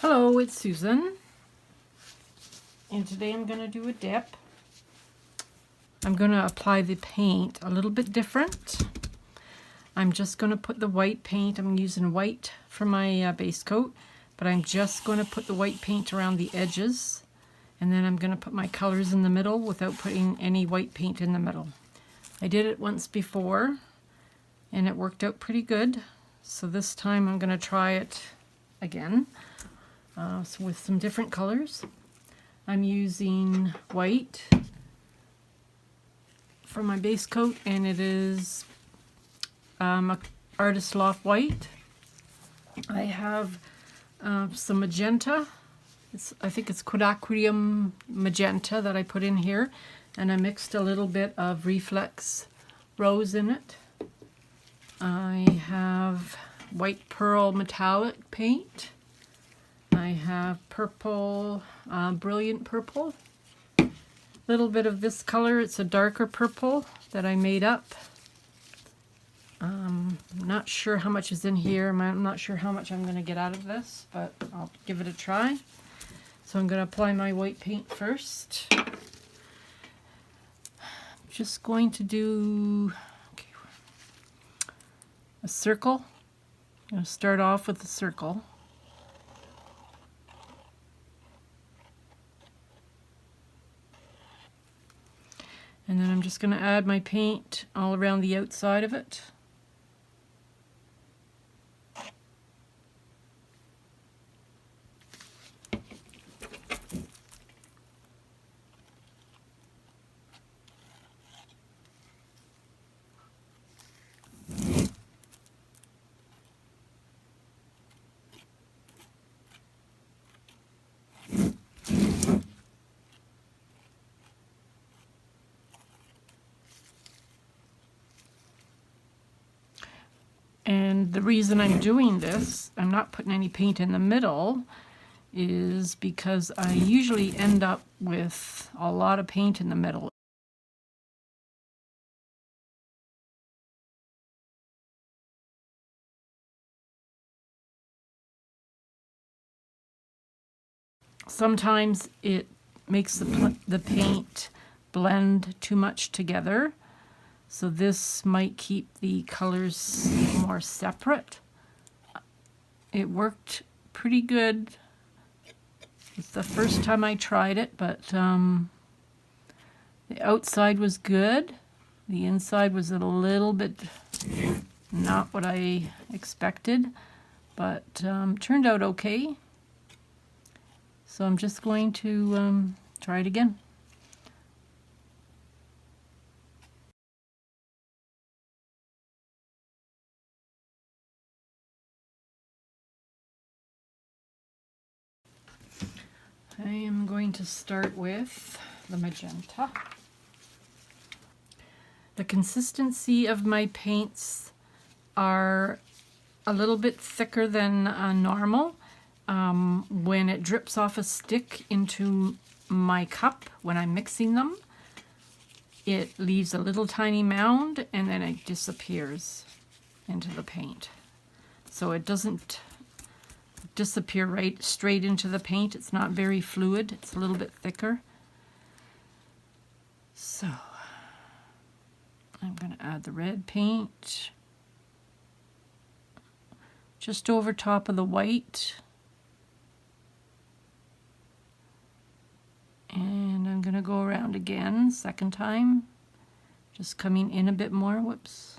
Hello, it's Susan, and today I'm going to do a dip. I'm going to apply the paint a little bit different. I'm just going to put the white paint. I'm using white for my base coat, but I'm just going to put the white paint around the edges, and then I'm going to put my colors in the middle without putting any white paint in the middle. I did it once before, and it worked out pretty good, so this time I'm going to try it again. So with some different colors. I'm using white for my base coat, and it is Artist Loft White. I have some magenta. I think it's Quinacrium magenta that I put in here, and I mixed a little bit of Reflex Rose in it. I have white pearl metallic paint. I have purple, brilliant purple. A little bit of this color, it's a darker purple that I made up. I'm not sure how much is in here. I'm not sure how much I'm going to get out of this, but I'll give it a try. So I'm going to apply my white paint first. Just going to do a circle. I'm going to start off with a circle. And then I'm just going to add my paint all around the outside of it. And the reason I'm doing this, I'm not putting any paint in the middle, is because I usually end up with a lot of paint in the middle. Sometimes it makes the paint blend too much together. So this might keep the colors more separate. It worked pretty good. It's the first time I tried it, but the outside was good. The inside was a little bit not what I expected, but turned out okay. So I'm just going to try it again. I am going to start with the magenta. The consistency of my paints are a little bit thicker than normal. When it drips off a stick into my cup when I'm mixing them, it leaves a little tiny mound and then it disappears into the paint. So it doesn't disappear right straight into the paint. It's not very fluid. It's a little bit thicker. So I'm going to add the red paint just over top of the white. And I'm going to go around again, second time, just coming in a bit more. Whoops.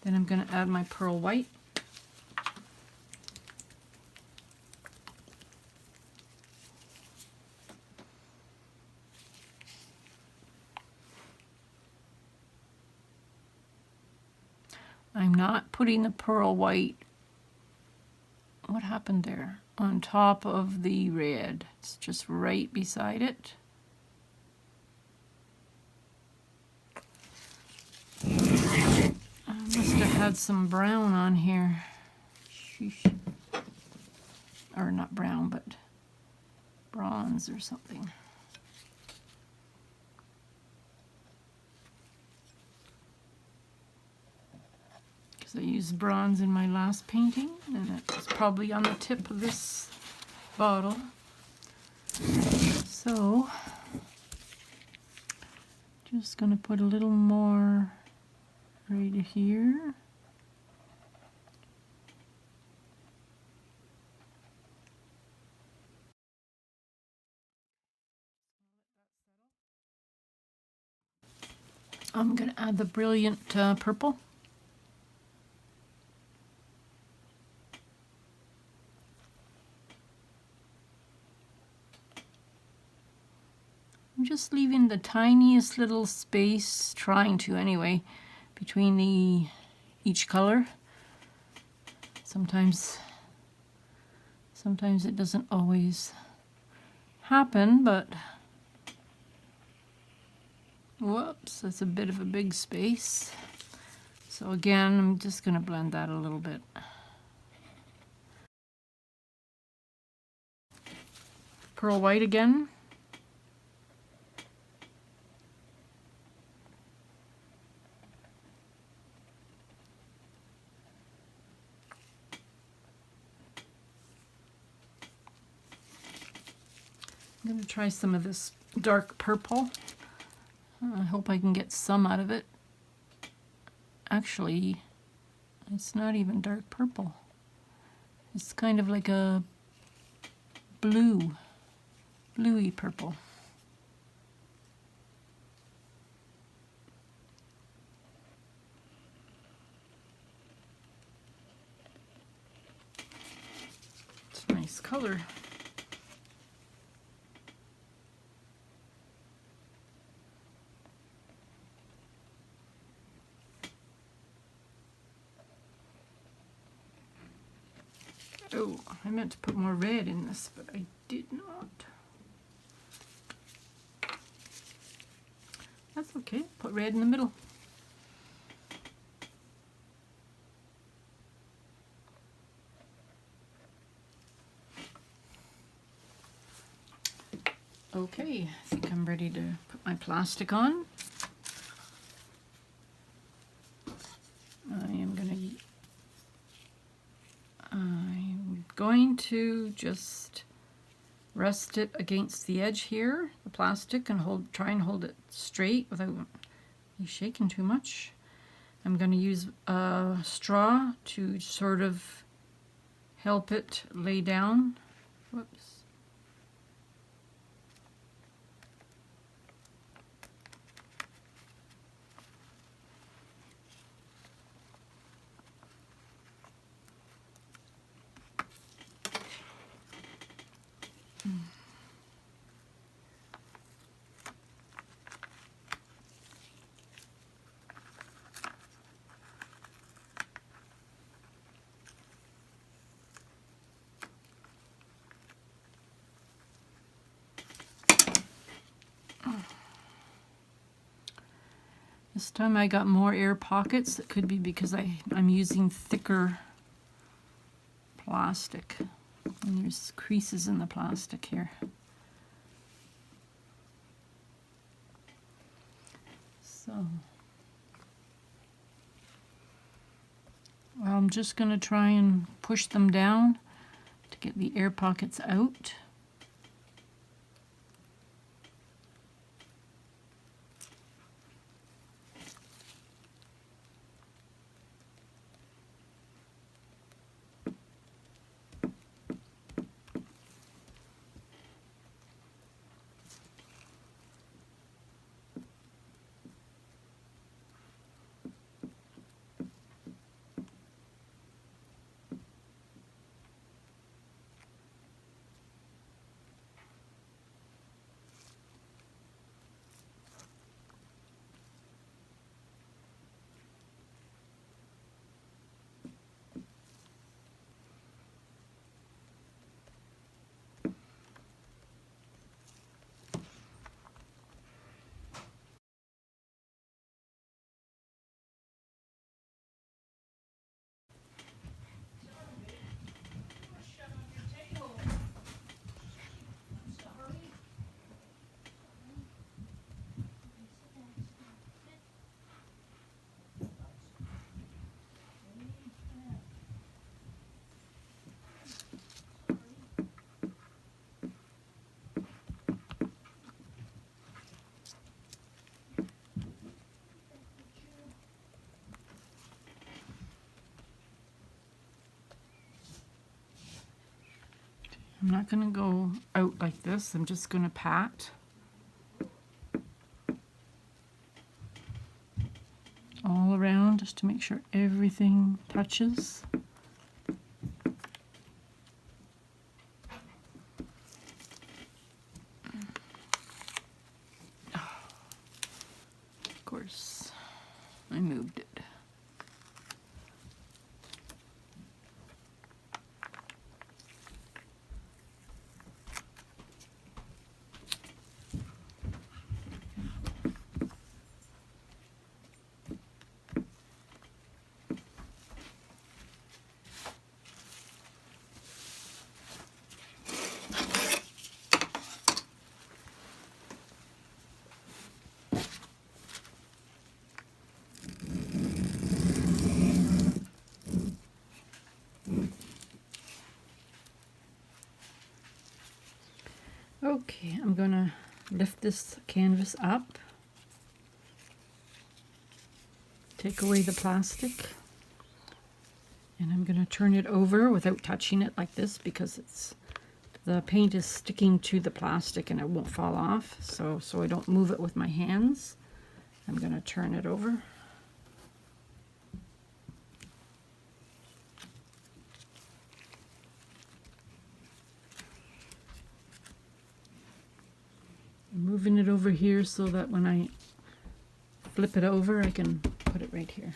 Then I'm going to add my pearl white. I'm not putting the pearl white, what happened there, on top of the red. It's just right beside it. I must have had some brown on here. Sheesh. Or not brown, but bronze or something. Because I used bronze in my last painting, and it's probably on the tip of this bottle. So, just going to put a little more right here. I'm going to add the brilliant purple. I'm just leaving the tiniest little space, trying to anyway, between each color. Sometimes it doesn't always happen, but whoops, that's a bit of a big space. So again, I'm just going to blend that a little bit. Pearl white again. I'm going to try some of this dark purple. I hope I can get some out of it. Actually, it's not even dark purple. It's kind of like a bluey purple. It's a nice color. Oh, I meant to put more red in this, but I did not. That's okay, put red in the middle. Okay, I think I'm ready to put my plastic on. I'm going to just rest it against the edge here, the plastic, and try and hold it straight without me shaking too much. I'm going to use a straw to sort of help it lay down. Whoops. This time I got more air pockets. It could be because I'm using thicker plastic. And there's creases in the plastic here. So, well, I'm just going to try and push them down to get the air pockets out. I'm not going to go out like this. I'm just going to pat all around just to make sure everything touches. Of course, I moved it. Okay, I'm going to lift this canvas up, take away the plastic, and I'm going to turn it over without touching it like this because the paint is sticking to the plastic and it won't fall off. So I don't move it with my hands. I'm going to turn it over. Moving it over here so that when I flip it over, I can put it right here.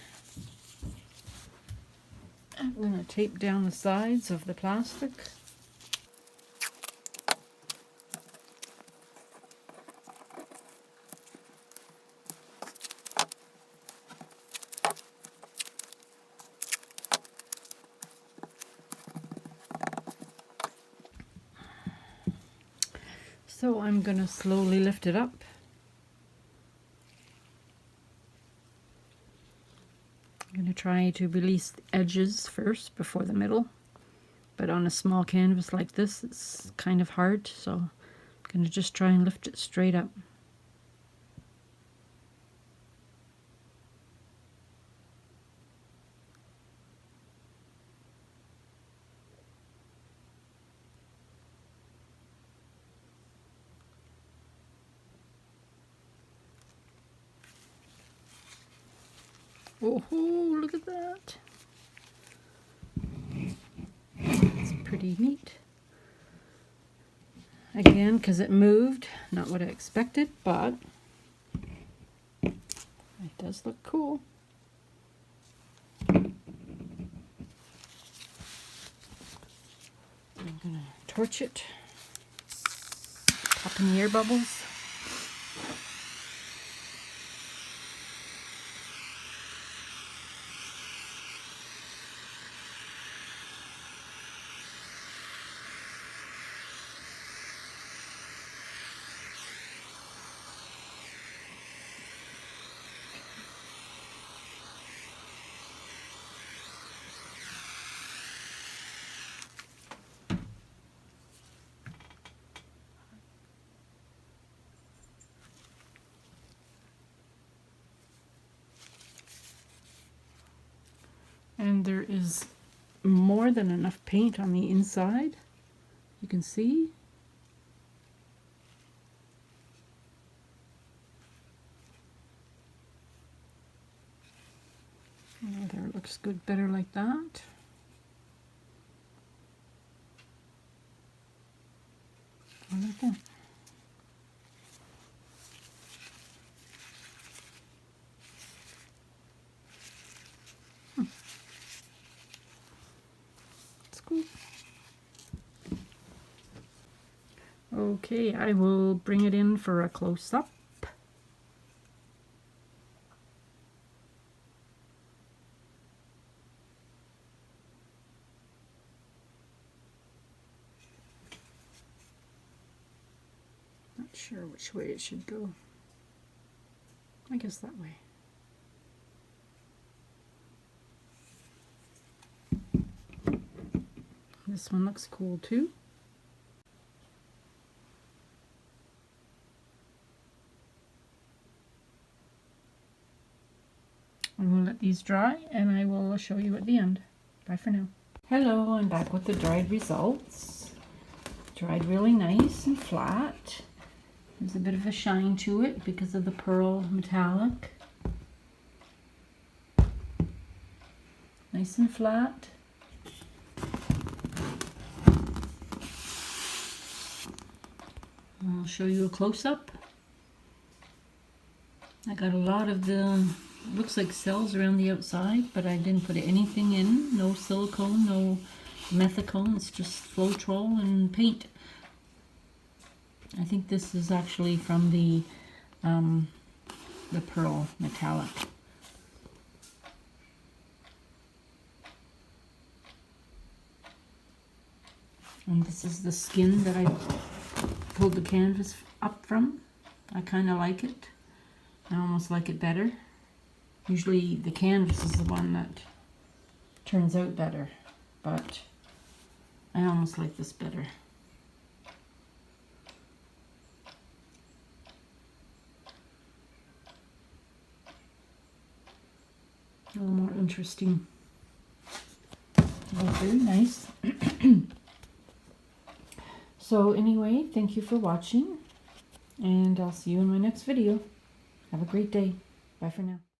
I'm going to tape down the sides of the plastic. So I'm going to slowly lift it up. I'm going to try to release the edges first before the middle. But on a small canvas like this, it's kind of hard, so I'm going to just try and lift it straight up. Oh, look at that. It's pretty neat. Again, because it moved, not what I expected, but it does look cool. I'm going to torch it, pop in the air bubbles. And there is more than enough paint on the inside. You can see. Oh, there, it looks good, better like that. Like that. Cool. Okay, I will bring it in for a close-up. Not sure which way it should go. I guess that way. This one looks cool too. I will let these dry and I will show you at the end. Bye for now. Hello, I'm back with the dried results. dried really nice and flat. There's a bit of a shine to it because of the pearl metallic. Nice and flat. I'll show you a close-up. I got a lot of the, looks like cells around the outside, but I didn't put anything in. No silicone, no methicone. It's just Floetrol and paint. I think this is actually from the pearl metallic. And this is the skin that I pulled the canvas up from. I kind of like it. I almost like it better. Usually the canvas is the one that turns out better, but I almost like this better. A little more interesting. Oh, very nice. So anyway, thank you for watching, and I'll see you in my next video. Have a great day. Bye for now.